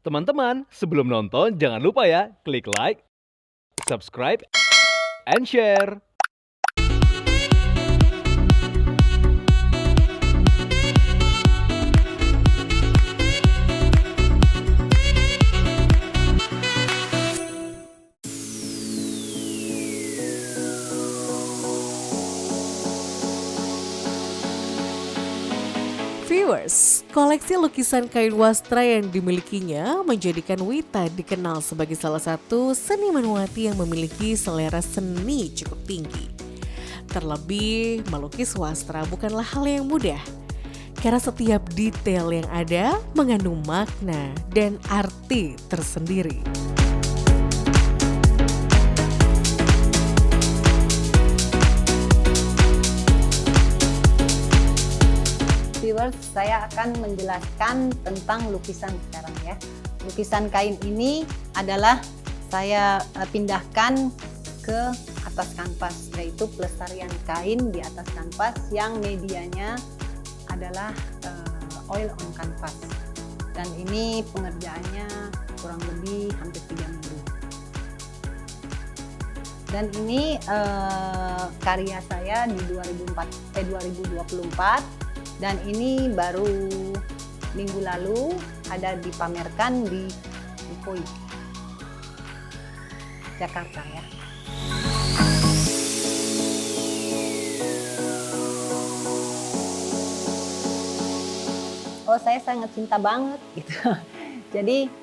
Teman-teman, sebelum nonton jangan lupa ya klik like, subscribe, and share. Viewers, koleksi lukisan kain wastra yang dimilikinya menjadikan Wita dikenal sebagai salah satu seniman wati yang memiliki selera seni cukup tinggi. Terlebih, melukis wastra bukanlah hal yang mudah, karena setiap detail yang ada mengandung makna dan arti tersendiri. Viewers, saya akan menjelaskan tentang lukisan sekarang ya. Lukisan kain ini adalah saya pindahkan ke atas kanvas, yaitu pelestarian kain di atas kanvas yang medianya adalah oil on canvas. Dan ini pengerjaannya kurang lebih hampir 3 minggu. Dan ini karya saya di 2024. Dan ini baru minggu lalu ada dipamerkan di UPOI Jakarta ya. Oh, saya sangat cinta banget gitu. Jadi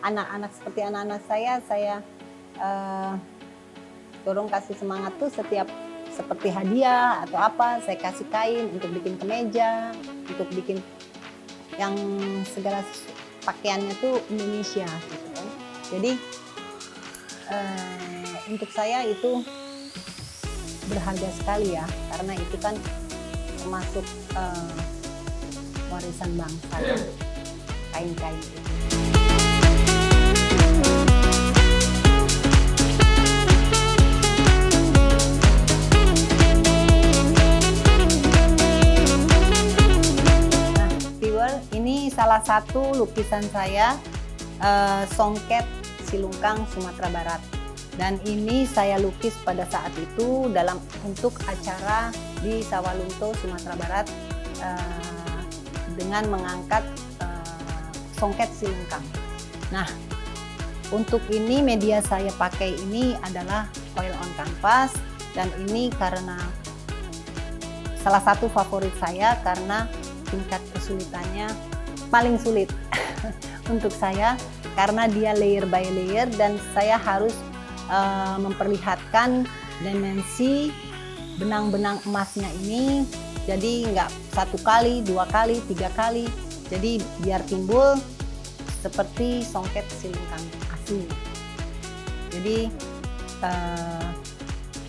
anak-anak seperti anak-anak saya dorong kasih semangat tuh setiap seperti hadiah atau apa, saya kasih kain untuk bikin kemeja, untuk bikin yang segala pakaiannya tuh Indonesia gitu kan. Jadi untuk saya itu berharga sekali ya, karena itu kan termasuk warisan bangsa ya, kain-kain itu. Ini salah satu lukisan saya, Songket Silungkang Sumatera Barat. Dan ini saya lukis pada saat itu untuk acara di Sawalunto Sumatera Barat dengan mengangkat Songket Silungkang. Nah, untuk ini media saya pakai ini adalah oil on canvas, dan ini karena salah satu favorit saya karena tingkat kesulitannya paling sulit untuk saya karena dia layer by layer dan saya harus memperlihatkan dimensi benang-benang emasnya ini, jadi nggak 1 kali, 2 kali, 3 kali, jadi biar timbul seperti Songket Silungkang asli. Jadi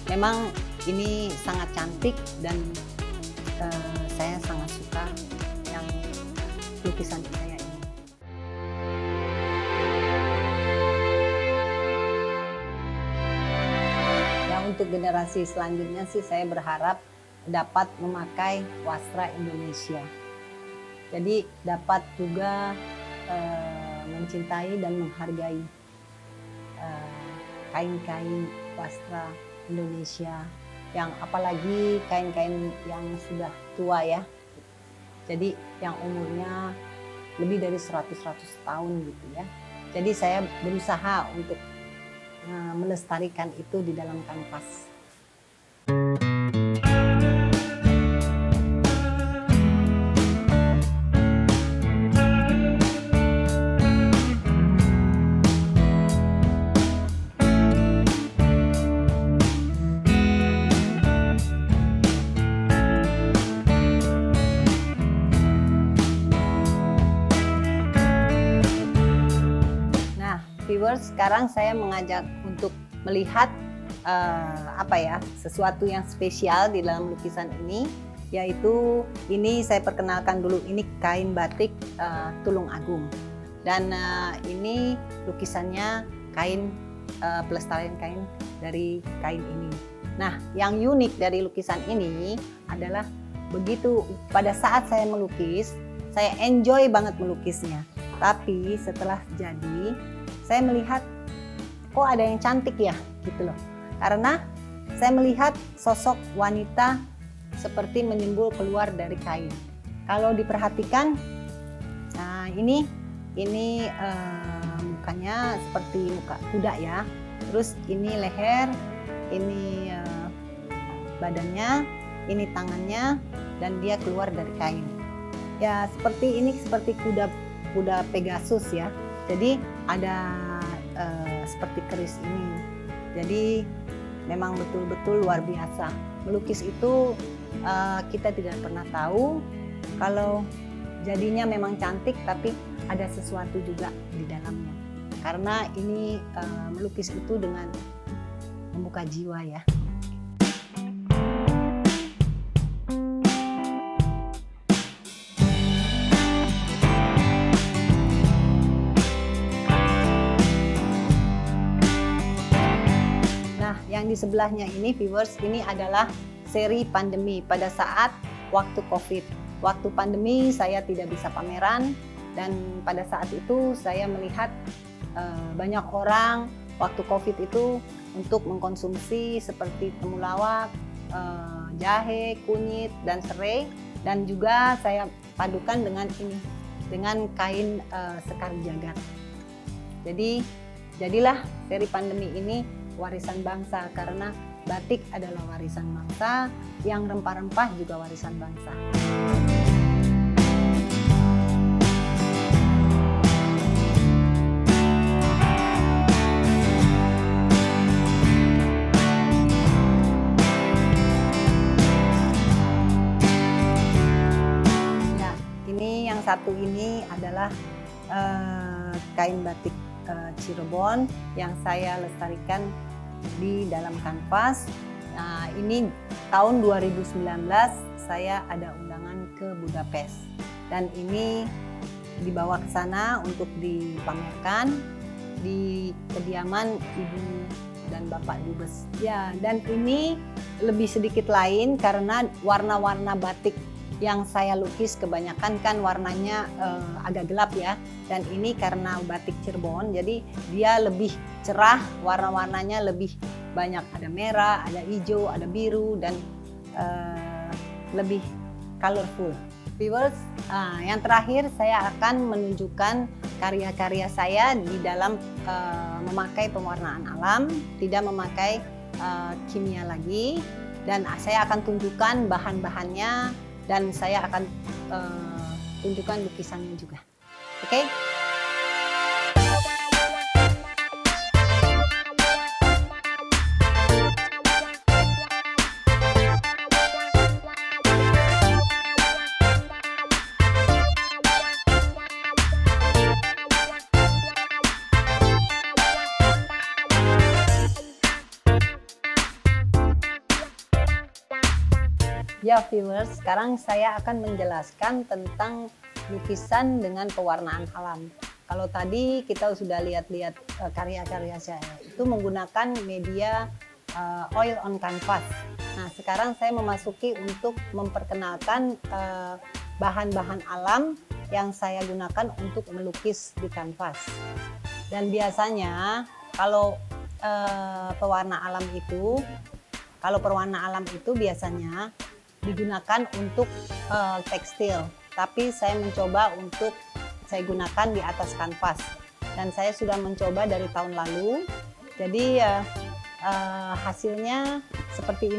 memang ini sangat cantik dan saya sangat suka yang lukisan saya ini. Nah, untuk generasi selanjutnya sih saya berharap dapat memakai wastra Indonesia. Jadi dapat juga mencintai dan menghargai kain-kain wastra Indonesia, yang apalagi kain-kain yang sudah tua ya. Jadi yang umurnya lebih dari 100 tahun gitu ya. Jadi saya berusaha untuk melestarikan itu di dalam kanvas. Viewers, sekarang saya mengajak untuk melihat sesuatu yang spesial di dalam lukisan ini, yaitu ini saya perkenalkan dulu, ini kain batik Tulung Agung, dan ini lukisannya kain pelestarian kain dari kain ini. Nah, yang unik dari lukisan ini adalah begitu pada saat saya melukis, saya enjoy banget melukisnya. Tapi setelah jadi, saya melihat kok ada yang cantik ya, gitu loh. Karena saya melihat sosok wanita seperti menyembul keluar dari kain. Kalau diperhatikan, nah ini mukanya seperti muka kuda ya. Terus ini leher, ini badannya, ini tangannya, dan dia keluar dari kain. Ya seperti ini, seperti kuda Pegasus ya. Jadi ada seperti keris ini. Jadi memang betul-betul luar biasa. Melukis itu kita tidak pernah tahu kalau jadinya memang cantik, tapi ada sesuatu juga di dalamnya. Karena ini melukis itu dengan membuka jiwa ya. Nah, yang di sebelahnya ini viewers, ini adalah seri pandemi pada saat waktu COVID. Waktu pandemi saya tidak bisa pameran, dan pada saat itu saya melihat banyak orang waktu COVID itu untuk mengkonsumsi seperti temulawak, jahe, kunyit, dan serai, dan juga saya padukan dengan ini, dengan kain sekar jagat. Jadi jadilah seri pandemi ini warisan bangsa, karena batik adalah warisan bangsa, yang rempah-rempah juga warisan bangsa. Nah, ini yang satu ini adalah kain batik Cirebon yang saya lestarikan di dalam kanvas. Nah, ini tahun 2019 saya ada undangan ke Budapest, dan ini dibawa ke sana untuk dipamerkan di kediaman Ibu dan Bapak Dubes. Ya, dan ini lebih sedikit lain karena warna-warna batik yang saya lukis kebanyakan kan warnanya agak gelap ya, dan ini karena batik Cirebon jadi dia lebih cerah, warna-warnanya lebih banyak, ada merah, ada hijau, ada biru, dan lebih colorful. Viewers, yang terakhir saya akan menunjukkan karya-karya saya di dalam memakai pewarnaan alam, tidak memakai kimia lagi, dan saya akan tunjukkan bahan-bahannya, dan saya akan tunjukkan lukisannya juga. Oke? Ya viewers, sekarang saya akan menjelaskan tentang lukisan dengan pewarnaan alam. Kalau tadi kita sudah lihat-lihat karya-karya saya itu menggunakan media oil on canvas. Nah, sekarang saya memasuki untuk memperkenalkan bahan-bahan alam yang saya gunakan untuk melukis di kanvas. Dan biasanya kalau pewarna alam itu biasanya digunakan untuk tekstil, tapi saya mencoba untuk saya gunakan di atas kanvas, dan saya sudah mencoba dari tahun lalu. Jadi hasilnya seperti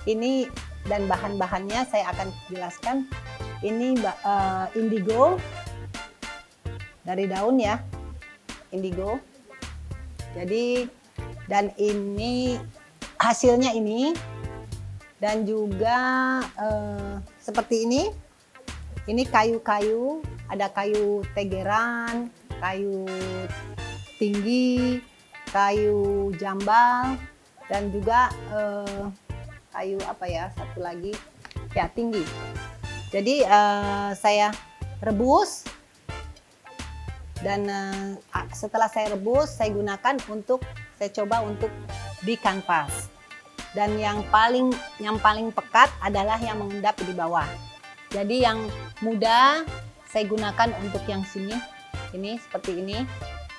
ini, dan bahan-bahannya saya akan jelaskan. Ini indigo dari daun ya, indigo. Jadi, dan ini hasilnya ini. Dan juga seperti ini kayu-kayu, ada kayu tegeran, kayu tinggi, kayu jambal, dan juga kayu apa ya, satu lagi ya tinggi. Jadi saya rebus, dan setelah saya rebus saya gunakan saya coba untuk di kanvas. Dan yang paling pekat adalah yang mengendap di bawah. Jadi yang muda saya gunakan untuk yang sini, ini seperti ini,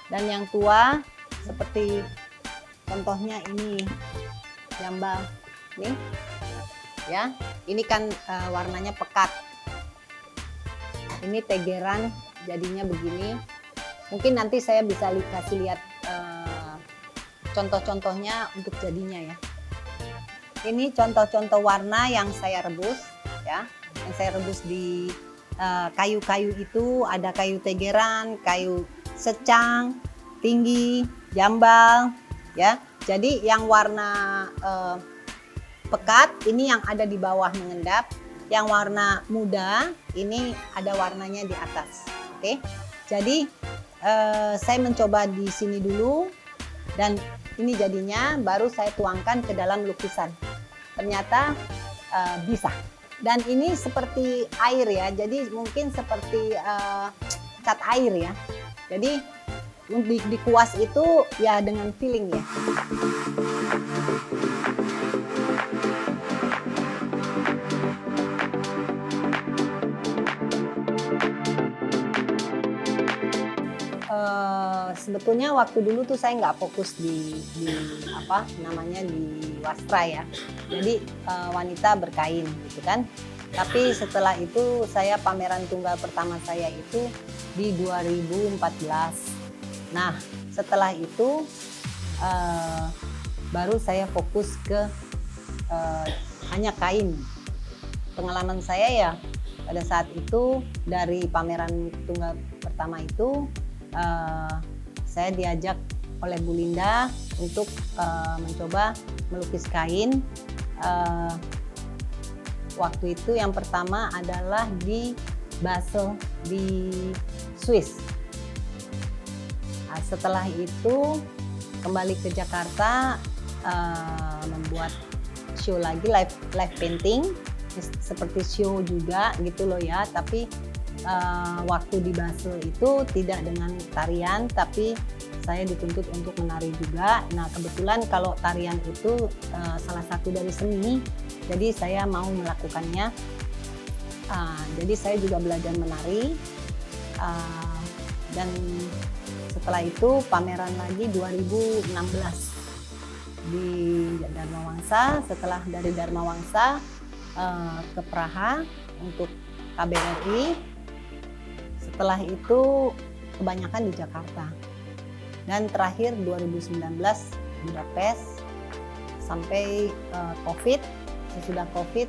dan yang tua seperti contohnya ini jambal nih ya. Ini kan warnanya pekat, ini tegeran jadinya begini. Mungkin nanti saya bisa kasih lihat contoh-contohnya untuk jadinya ya. Ini contoh-contoh warna yang saya rebus ya, yang saya rebus di kayu-kayu itu. Ada kayu tegeran, kayu secang, tinggi, jambal ya. Jadi yang warna pekat ini yang ada di bawah mengendap, yang warna muda ini ada warnanya di atas. Oke, jadi saya mencoba di sini dulu dan ini jadinya baru saya tuangkan ke dalam lukisan. Ternyata bisa. Dan ini seperti air ya, jadi mungkin seperti cat air ya. Jadi di kuas itu ya dengan feeling ya. Sebetulnya waktu dulu tuh saya nggak fokus di apa namanya di wastra ya. Jadi wanita berkain gitu kan. Tapi setelah itu saya pameran tunggal pertama saya itu di 2014. Nah setelah itu baru saya fokus ke hanya kain. Pengalaman saya ya pada saat itu dari pameran tunggal pertama itu saya diajak oleh Bu Linda untuk mencoba melukis kain. Waktu itu yang pertama adalah di Basel di Swiss. Nah, setelah itu kembali ke Jakarta membuat show lagi live painting seperti show juga gitu loh ya. Tapi waktu di Basel itu tidak dengan tarian, tapi saya dituntut untuk menari juga. Nah kebetulan kalau tarian itu salah satu dari seni, jadi saya mau melakukannya. Jadi saya juga belajar menari. Dan setelah itu pameran lagi 2016 di Dharma Wangsa. Setelah dari Dharma Wangsa ke Praha untuk KBRI. Setelah itu kebanyakan di Jakarta. Dan terakhir 2019 Budapest sampai COVID. Sesudah COVID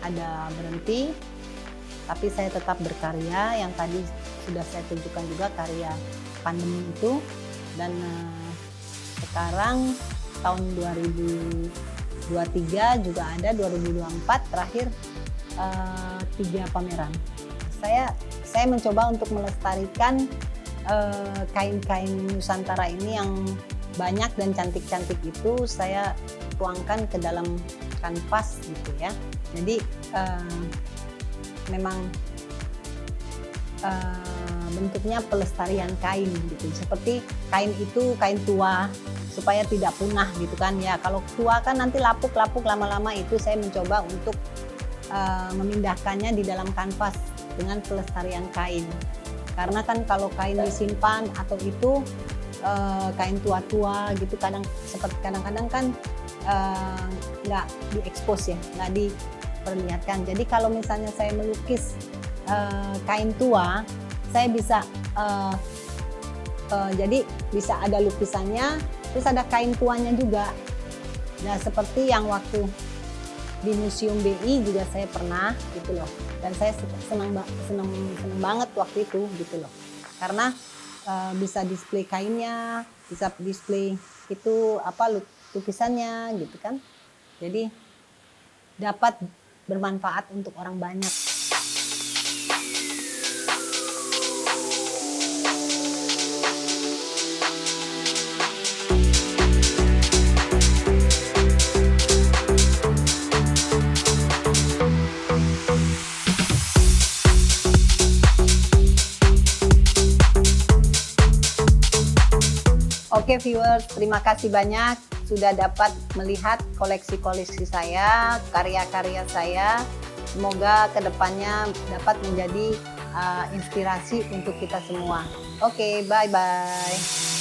ada berhenti, tapi saya tetap berkarya. Yang tadi sudah saya tunjukkan juga karya pandemi itu. Dan sekarang tahun 2023 juga ada, 2024 terakhir 3 pameran. Saya mencoba untuk melestarikan kain-kain Nusantara ini yang banyak dan cantik-cantik itu saya tuangkan ke dalam kanvas gitu ya. Jadi memang bentuknya pelestarian kain gitu. Seperti kain itu kain tua supaya tidak punah gitu kan ya. Kalau tua kan nanti lapuk-lapuk lama-lama, itu saya mencoba untuk memindahkannya di dalam kanvas dengan pelestarian kain. Karena kan kalau kain disimpan atau itu kain tua-tua gitu kadang-kadang kan nggak diekspos ya, nggak diperlihatkan. Jadi kalau misalnya saya melukis kain tua, saya bisa jadi bisa ada lukisannya, terus ada kain tuanya juga. Nah seperti yang waktu di Museum BI juga saya pernah gitu loh, dan saya senang banget waktu itu gitu loh, karena bisa display kainnya, bisa display itu lukisannya gitu kan, jadi dapat bermanfaat untuk orang banyak. Oke viewers, terima kasih banyak sudah dapat melihat koleksi-koleksi saya, karya-karya saya. Semoga kedepannya dapat menjadi inspirasi untuk kita semua. Oke, bye-bye.